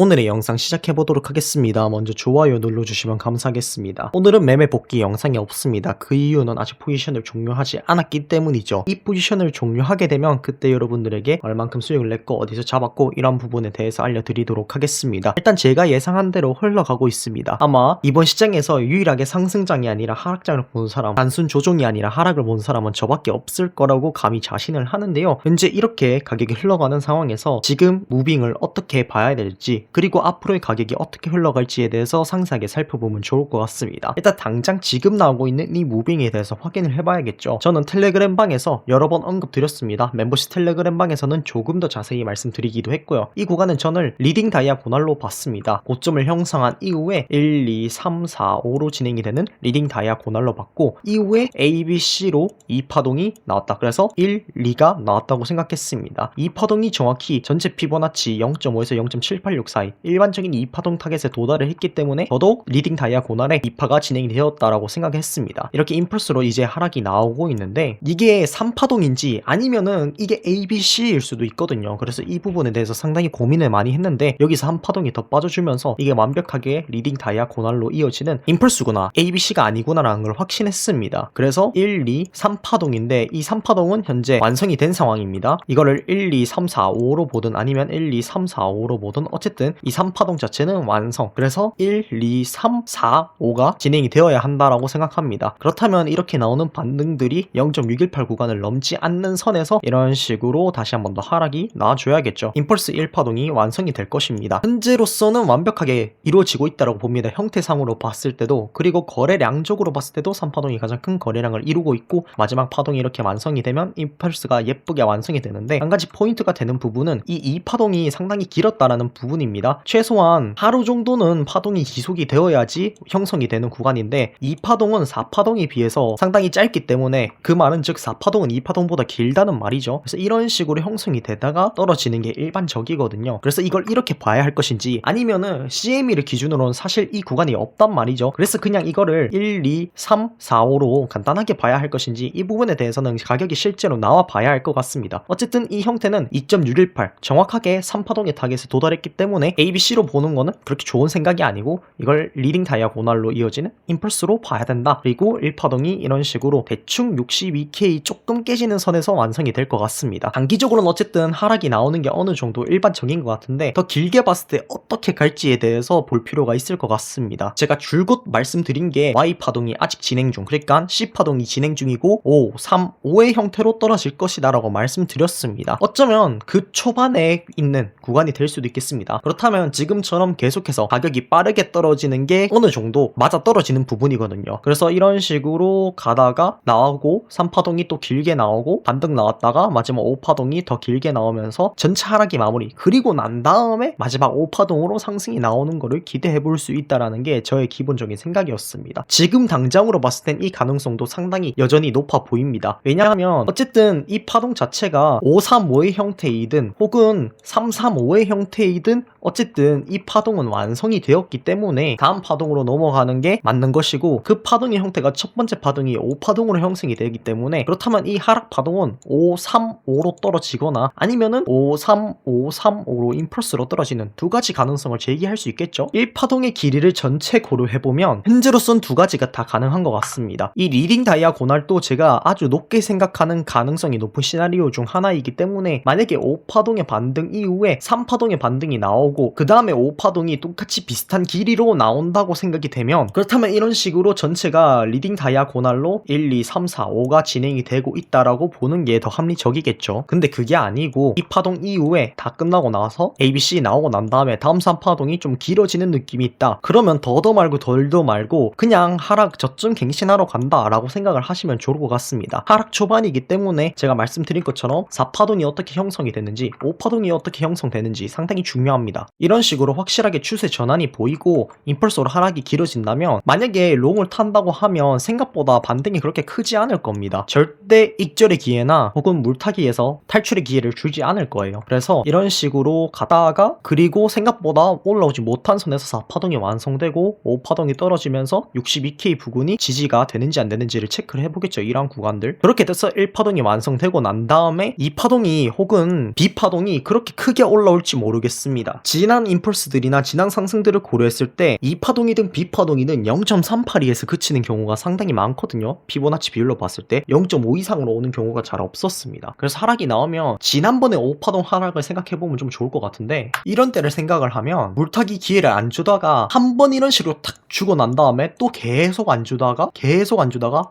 오늘의 영상 시작해보도록 하겠습니다. 먼저 좋아요 눌러주시면 감사하겠습니다. 오늘은 매매 복귀 영상이 없습니다. 그 이유는 아직 포지션을 종료하지 않았기 때문이죠. 이 포지션을 종료하게 되면 그때 여러분들에게 얼만큼 수익을 냈고 어디서 잡았고 이런 부분에 대해서 알려드리도록 하겠습니다. 일단 제가 예상한 대로 흘러가고 있습니다. 아마 이번 시장에서 유일하게 상승장이 아니라 하락장을 본 사람, 단순 조정이 아니라 하락을 본 사람은 저밖에 없을 거라고 감히 자신을 하는데요. 현재 이렇게 가격이 흘러가는 상황에서 지금 무빙을 어떻게 봐야 될지, 그리고 앞으로의 가격이 어떻게 흘러갈지에 대해서 상세하게 살펴보면 좋을 것 같습니다. 일단 당장 지금 나오고 있는 이 무빙에 대해서 확인을 해봐야겠죠. 저는 텔레그램 방에서 여러 번 언급드렸습니다. 멤버십 텔레그램 방에서는 조금 더 자세히 말씀드리기도 했고요. 이 구간은 저는 리딩 다이아고날로 봤습니다. 고점을 형성한 이후에 1, 2, 3, 4, 5로 진행이 되는 리딩 다이아고날로 봤고, 이후에 ABC로 이 파동이 나왔다. 그래서 1, 2가 나왔다고 생각했습니다. 이 파동이 정확히 전체 피보나치 0.5에서 0.786 사이 일반적인 2파동 타겟에 도달을 했기 때문에 더더욱 리딩 다이아고날의 2파가 진행이 되었다라고 생각했습니다. 이렇게 임펄스로 이제 하락이 나오고 있는데, 이게 3파동인지 아니면은 이게 ABC일 수도 있거든요. 그래서 이 부분에 대해서 상당히 고민을 많이 했는데, 여기서 한 파동이 더 빠져주면서 이게 완벽하게 리딩 다이아고날로 이어지는 임펄스구나, ABC가 아니구나라는 걸 확신했습니다. 그래서 1, 2, 3파동인데 이 3파동은 현재 완성이 된 상황입니다. 이거를 1, 2, 3, 4, 5로 보든 아니면 1, 2, 3, 4, 5로 보든 어쨌든 이 3파동 자체는 완성. 그래서 1, 2, 3, 4, 5가 진행이 되어야 한다라고 생각합니다. 그렇다면 이렇게 나오는 반등들이 0.618 구간을 넘지 않는 선에서 이런 식으로 다시 한번 더 하락이 나와줘야겠죠. 임펄스 1파동이 완성이 될 것입니다. 현재로서는 완벽하게 이루어지고 있다고 봅니다. 형태상으로 봤을 때도, 그리고 거래량적으로 봤을 때도 3파동이 가장 큰 거래량을 이루고 있고, 마지막 파동이 이렇게 완성이 되면 임펄스가 예쁘게 완성이 되는데, 한 가지 포인트가 되는 부분은 이 2파동이 상당히 길었다라는 부분입니다. 최소한 하루 정도는 파동이 지속이 되어야지 형성이 되는 구간인데, 2파동은 4파동에 비해서 상당히 짧기 때문에 그 말은 즉 4파동은 2파동보다 길다는 말이죠. 그래서 이런 식으로 형성이 되다가 떨어지는 게 일반적이거든요. 그래서 이걸 이렇게 봐야 할 것인지, 아니면은 CME를 기준으로는 사실 이 구간이 없단 말이죠. 그래서 그냥 이거를 1, 2, 3, 4, 5로 간단하게 봐야 할 것인지, 이 부분에 대해서는 가격이 실제로 나와 봐야 할 것 같습니다. 어쨌든 이 형태는 2.618 정확하게 3파동의 타겟에 도달했기 때문에 ABC로 보는 거는 그렇게 좋은 생각이 아니고, 이걸 리딩 다이아고날로 이어지는 임펄스로 봐야 된다. 그리고 1파동이 이런 식으로 대충 62K 조금 깨지는 선에서 완성이 될 것 같습니다. 단기적으로는 어쨌든 하락이 나오는 게 어느 정도 일반적인 것 같은데, 더 길게 봤을 때 어떻게 갈지에 대해서 볼 필요가 있을 것 같습니다. 제가 줄곧 말씀드린 게 Y파동이 아직 진행 중, 그러니까 C파동이 진행 중이고 5, 3, 5의 형태로 떨어질 것이다 라고 말씀드렸습니다. 어쩌면 그 초반에 있는 구간이 될 수도 있겠습니다. 그렇다면 지금처럼 계속해서 가격이 빠르게 떨어지는 게 어느 정도 맞아 떨어지는 부분이거든요. 그래서 이런 식으로 가다가 나오고 3파동이 또 길게 나오고 반등 나왔다가 마지막 5파동이 더 길게 나오면서 전체 하락이 마무리, 그리고 난 다음에 마지막 5파동으로 상승이 나오는 거를 기대해 볼 수 있다라는 게 저의 기본적인 생각이었습니다. 지금 당장으로 봤을 땐 이 가능성도 상당히 여전히 높아 보입니다. 왜냐하면 어쨌든 이 파동 자체가 535의 형태이든 혹은 335의 형태이든 어쨌든 이 파동은 완성이 되었기 때문에 다음 파동으로 넘어가는 게 맞는 것이고, 그 파동의 형태가 첫 번째 파동이 5파동으로 형성이 되기 때문에, 그렇다면 이 하락 파동은 535로 떨어지거나 아니면은 53535로 임펄스로 떨어지는 두 가지 가능성을 제기할 수 있겠죠. 1파동의 길이를 전체 고려해보면 현재로선 두 가지가 다 가능한 것 같습니다. 이 리딩 다이아고날도 제가 아주 높게 생각하는 가능성이 높은 시나리오 중 하나이기 때문에, 만약에 5파동의 반등 이후에 3파동의 반등이 나오고 그 다음에 5파동이 똑같이 비슷한 길이로 나온다고 생각이 되면, 그렇다면 이런 식으로 전체가 리딩 다이아고날로 1, 2, 3, 4, 5가 진행이 되고 있다라고 보는 게 더 합리적이겠죠. 근데 그게 아니고 이 파동 이후에 다 끝나고 나서 ABC 나오고 난 다음에 다음 3파동이 좀 길어지는 느낌이 있다. 그러면 더도 말고 덜도 말고 그냥 하락 저점 갱신하러 간다 라고 생각을 하시면 좋을 것 같습니다. 하락 초반이기 때문에 제가 말씀드린 것처럼 4파동이 어떻게 형성이 됐는지 5파동이 어떻게 형성되는지 상당히 중요합니다. 이런 식으로 확실하게 추세 전환이 보이고 임펄스로 하락이 길어진다면, 만약에 롱을 탄다고 하면 생각보다 반등이 그렇게 크지 않을 겁니다. 절대 익절의 기회나 혹은 물타기에서 탈출의 기회를 주지 않을 거예요. 그래서 이런 식으로 가다가 그리고 생각보다 올라오지 못한 선에서 4파동이 완성되고 5파동이 떨어지면서 62K 부근이 지지가 되는지 안 되는지를 체크를 해보겠죠. 이런 구간들. 그렇게 돼서 1파동이 완성되고 난 다음에 2파동이 혹은 B파동이 그렇게 크게 올라올지 모르겠습니다. 지난 임펄스들이나 지난 상승들을 고려했을 때 이 파동이든 B 파동이든 0.382에서 그치는 경우가 상당히 많거든요. 피보나치 비율로 봤을 때 0.5 이상으로 오는 경우가 잘 없었습니다. 그래서 하락이 나오면 지난번에 5파동 하락을 생각해보면 좀 좋을 것 같은데, 이런 때를 생각을 하면 물타기 기회를 안 주다가 한 번 이런 식으로 탁 주고 난 다음에 또 계속 안 주다가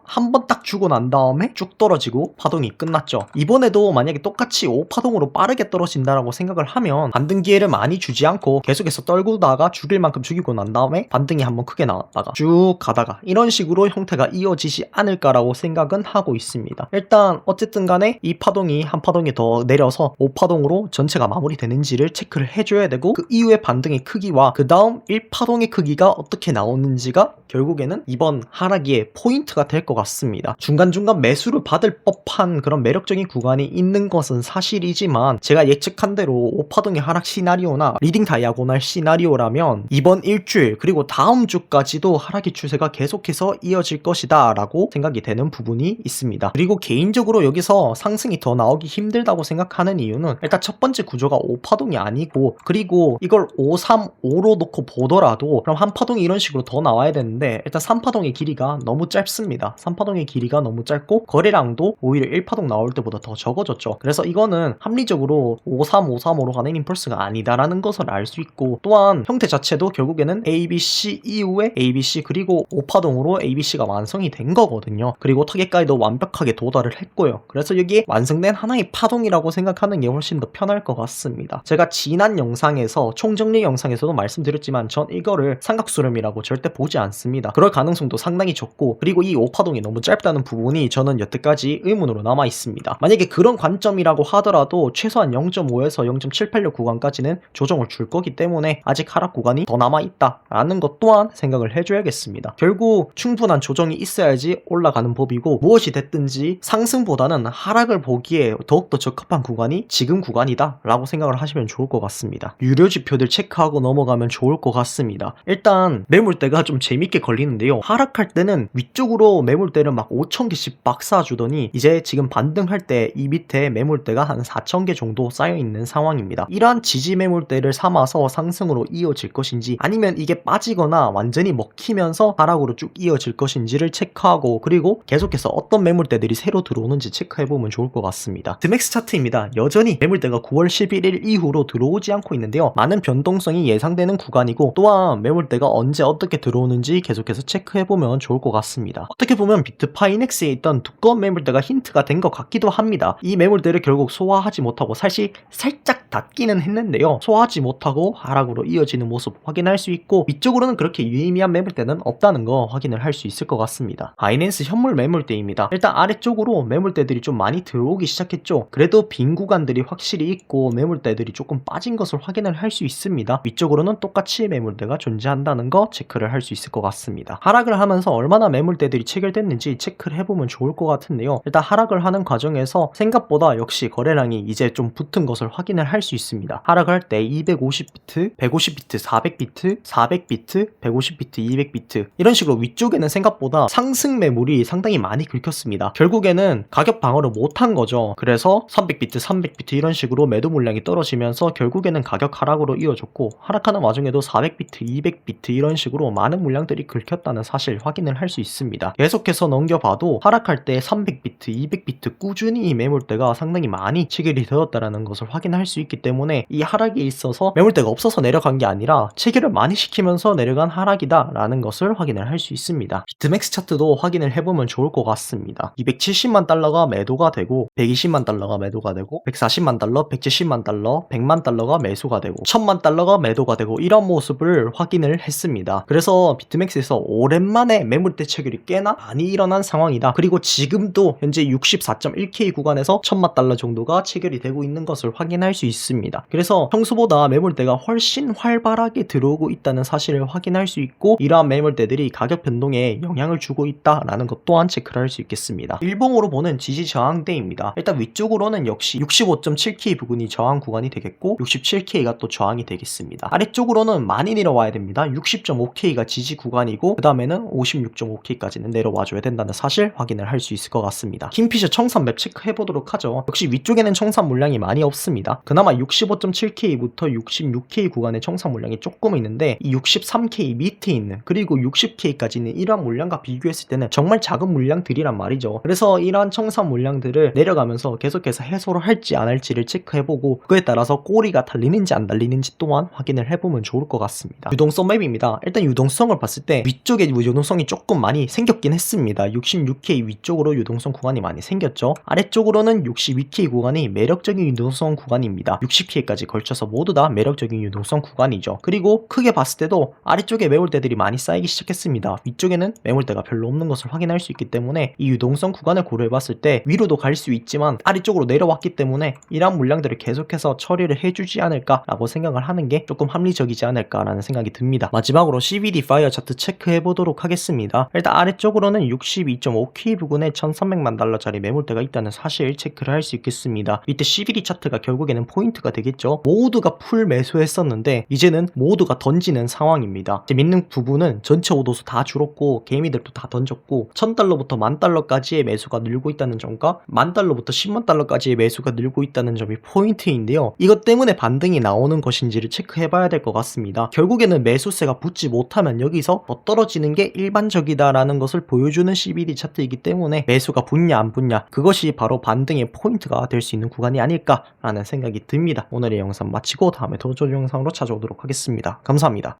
한 번 딱 주고 난 다음에 쭉 떨어지고 파동이 끝났죠. 이번에도 만약에 똑같이 5파동으로 빠르게 떨어진다라고 생각을 하면 반등 기회를 많이 주지 않고 계속해서 떨구다가 죽일 만큼 죽이고 난 다음에 반등이 한번 크게 나왔다가 쭉 가다가 이런 식으로 형태가 이어지지 않을까라고 생각은 하고 있습니다. 일단 어쨌든 간에 이 파동이 한 파동이 더 내려서 5파동으로 전체가 마무리되는지를 체크를 해줘야 되고, 그 이후의 반등의 크기와 그 다음 1파동의 크기가 어떻게 나오는지가 결국에는 이번 하락의 포인트가 될 것 같습니다. 중간중간 매수를 받을 법한 그런 매력적인 구간이 있는 것은 사실이지만, 제가 예측한 대로 5파동의 하락 시나리오나 리딩 다이아고날 시나리오라면 이번 일주일 그리고 다음 주까지도 하락의 추세가 계속해서 이어질 것이다 라고 생각이 되는 부분이 있습니다. 그리고 개인적으로 여기서 상승이 더 나오기 힘들다고 생각하는 이유는, 일단 첫 번째 구조가 5파동이 아니고, 그리고 이걸 5, 3, 5로 놓고 보더라도 그럼 한 파동이 이런 식으로 더 나와야 되는데, 일단 3파동의 길이가 너무 짧습니다. 3파동의 길이가 너무 짧고 거래량도 오히려 1파동 나올 때보다 더 적어졌죠. 그래서 이거는 합리적으로 5, 3, 5, 3, 5로 가는 임펄스가 아니다라는 것을 알 수 있고, 또한 형태 자체도 결국에는 ABC 이후에 ABC 그리고 5파동으로 ABC가 완성이 된 거거든요. 그리고 타겟까지도 완벽하게 도달을 했고요. 그래서 여기에 완성된 하나의 파동이라고 생각하는 게 훨씬 더 편할 것 같습니다. 제가 지난 영상에서 총정리 영상에서도 말씀드렸지만 전 이거를 삼각수렴이라고 절대 보지 않습니다. 그럴 가능성도 상당히 적고, 그리고 이 5파동이 너무 짧다는 부분이 저는 여태까지 의문으로 남아 있습니다. 만약에 그런 관점이라고 하더라도 최소한 0.5에서 0.786 구간까지는 조정을 줄 거기 때문에 아직 하락 구간이 더 남아 있다 라는 것 또한 생각을 해줘야겠습니다. 결국 충분한 조정이 있어야지 올라가는 법이고, 무엇이 됐든지 상승보다는 하락을 보기에 더욱더 적합한 구간이 지금 구간이다 라고 생각을 하시면 좋을 것 같습니다. 유료 지표들 체크하고 넘어가면 좋을 것 같습니다. 일단 매물대가 좀 재밌게 걸리는데요. 하락할 때는 위쪽으로 매물대를 막 5,000개씩 막 쏴주더니, 이제 지금 반등할 때 이 밑에 매물대가 한 4,000개 정도 쌓여있는 상황입니다. 이러한 지지 매물대를 삼아서 상승으로 이어질 것인지, 아니면 이게 빠지거나 완전히 먹히면서 하락으로 쭉 이어질 것인지를 체크하고, 그리고 계속해서 어떤 매물대들이 새로 들어오는지 체크해보면 좋을 것 같습니다. 드맥스 차트입니다. 여전히 매물대가 9월 11일 이후로 들어오지 않고 있는데요. 많은 변동성이 예상되는 구간이고, 또한 매물대가 언제 어떻게 들어오는지 계속해서 체크해보면 좋을 것 같습니다. 어떻게 보면 비트파이넥스에 있던 두꺼운 매물대가 힌트가 된 것 같기도 합니다. 이 매물대를 결국 소화하지 못하고 사실 살짝 닫기는 했는데요. 소화하지 못하고 하락으로 이어지는 모습 확인할 수 있고, 위쪽으로는 그렇게 유의미한 매물대는 없다는 거 확인을 할 수 있을 것 같습니다. 바이낸스 현물 매물대입니다. 일단 아래쪽으로 매물대들이 좀 많이 들어오기 시작했죠. 그래도 빈 구간들이 확실히 있고 매물대들이 조금 빠진 것을 확인을 할 수 있습니다. 위쪽으로는 똑같이 매물대가 존재한다는 거 체크를 할 수 있을 것 같습니다. 하락을 하면서 얼마나 매물대들이 체결됐는지 체크를 해보면 좋을 것 같은데요. 일단 하락을 하는 과정에서 생각보다 역시 거래량이 이제 좀 붙은 것을 확인을 할 수 있습니다. 하락할 때 250비트, 150비트, 400비트, 400비트, 150비트, 200비트 이런 식으로 위쪽에는 생각보다 상승 매물이 상당히 많이 긁혔습니다. 결국에는 가격 방어를 못한 거죠. 그래서 300비트, 300비트 이런 식으로 매도 물량이 떨어지면서 결국에는 가격 하락으로 이어졌고, 하락하는 와중에도 400비트, 200비트 이런 식으로 많은 물량들이 긁혔다는 사실 확인을 할 수 있습니다. 계속해서 넘겨봐도 하락할 때 300비트, 200비트 꾸준히 매물대가 상당히 많이 체결이 되었다는 것을 확인할 수 있기 때문에 이 하락에 있어서 매물대가 없어서 내려간 게 아니라 체결을 많이 시키면서 내려간 하락이다 라는 것을 확인을 할 수 있습니다. 비트맥스 차트도 확인을 해보면 좋을 것 같습니다. 270만 달러가 매도가 되고, 120만 달러가 매도가 되고, 140만 달러, 170만 달러, 100만 달러가 매수가 되고, 1000만 달러가 매도가 되고, 이런 모습을 확인을 했습니다. 그래서 비트맥스에서 오랜만에 매물대 체결이 꽤나 많이 일어난 상황이다. 그리고 지금도 현재 64.1K 구간에서 1000만 달러 정도가 체결이 되고 있는 것을 확인할 수 있습니다. 그래서 평소보다 매물대가 훨씬 활발하게 들어오고 있다는 사실을 확인할 수 있고, 이러한 매물대들이 가격 변동에 영향을 주고 있다라는 것 또한 체크를 할 수 있겠습니다. 일봉으로 보는 지지 저항대입니다. 일단 위쪽으로는 역시 65.7K 부근이 저항 구간이 되겠고, 67K가 또 저항이 되겠습니다. 아래쪽으로는 많이 내려와야 됩니다. 60.5K가 지지 구간이고, 그 다음에는 56.5K까지는 내려와줘야 된다는 사실 확인을 할 수 있을 것 같습니다. 킹피셔 청산 맵 체크해보도록 하죠. 역시 위쪽에는 청산 물량이 많이 없습니다. 그나마 65.7K부터 60K부터 66K 구간의 청산 물량이 조금 있는데 이 63K 밑에 있는 그리고 60K까지 있는 이러한 물량과 비교했을 때는 정말 작은 물량들이란 말이죠. 그래서 이러한 청산 물량들을 내려가면서 계속해서 해소를 할지 안 할지를 체크해보고 그에 따라서 꼬리가 달리는지 안 달리는지 또한 확인을 해보면 좋을 것 같습니다. 유동성 맵입니다. 일단 유동성을 봤을 때 위쪽에 유동성이 조금 많이 생겼긴 했습니다. 66K 위쪽으로 유동성 구간이 많이 생겼죠. 아래쪽으로는 62K 구간이 매력적인 유동성 구간입니다. 60K까지 걸쳐서 모두 다 매력적인 유동성 구간이죠. 그리고 크게 봤을 때도 아래쪽에 매물대들이 많이 쌓이기 시작했습니다. 위쪽에는 매물대가 별로 없는 것을 확인할 수 있기 때문에 이 유동성 구간을 고려해봤을 때 위로도 갈 수 있지만 아래쪽으로 내려왔기 때문에 이러한 물량들을 계속해서 처리를 해주지 않을까라고 생각을 하는 게 조금 합리적이지 않을까라는 생각이 듭니다. 마지막으로 CVD 파이어 차트 체크해보도록 하겠습니다. 일단 아래쪽으로는 62.5K 부근에 1300만 달러짜리 매물대가 있다는 사실 체크를 할 수 있겠습니다. 이때 CVD 차트가 결국에는 포인트가 되겠죠. 모두가 풀 매수했었는데 이제는 모두가 던지는 상황입니다. 믿는 부분은 전체 오도수 다 줄었고 개미들도 다 던졌고 1000달러부터 10,000달러까지의 매수가 늘고 있다는 점과 10,000달러부터 100,000 달러까지의 매수가 늘고 있다는 점이 포인트인데요. 이것 때문에 반등이 나오는 것인지를 체크해봐야 될 것 같습니다. 결국에는 매수세가 붙지 못하면 여기서 더 떨어지는 게 일반적이다라는 것을 보여주는 CVD 차트이기 때문에 매수가 붙냐 안 붙냐 그것이 바로 반등의 포인트가 될 수 있는 구간이 아닐까라는 생각이 듭니다. 오늘의 영상 마치고 다음에 더 좋은 영상으로 찾아오도록 하겠습니다. 감사합니다.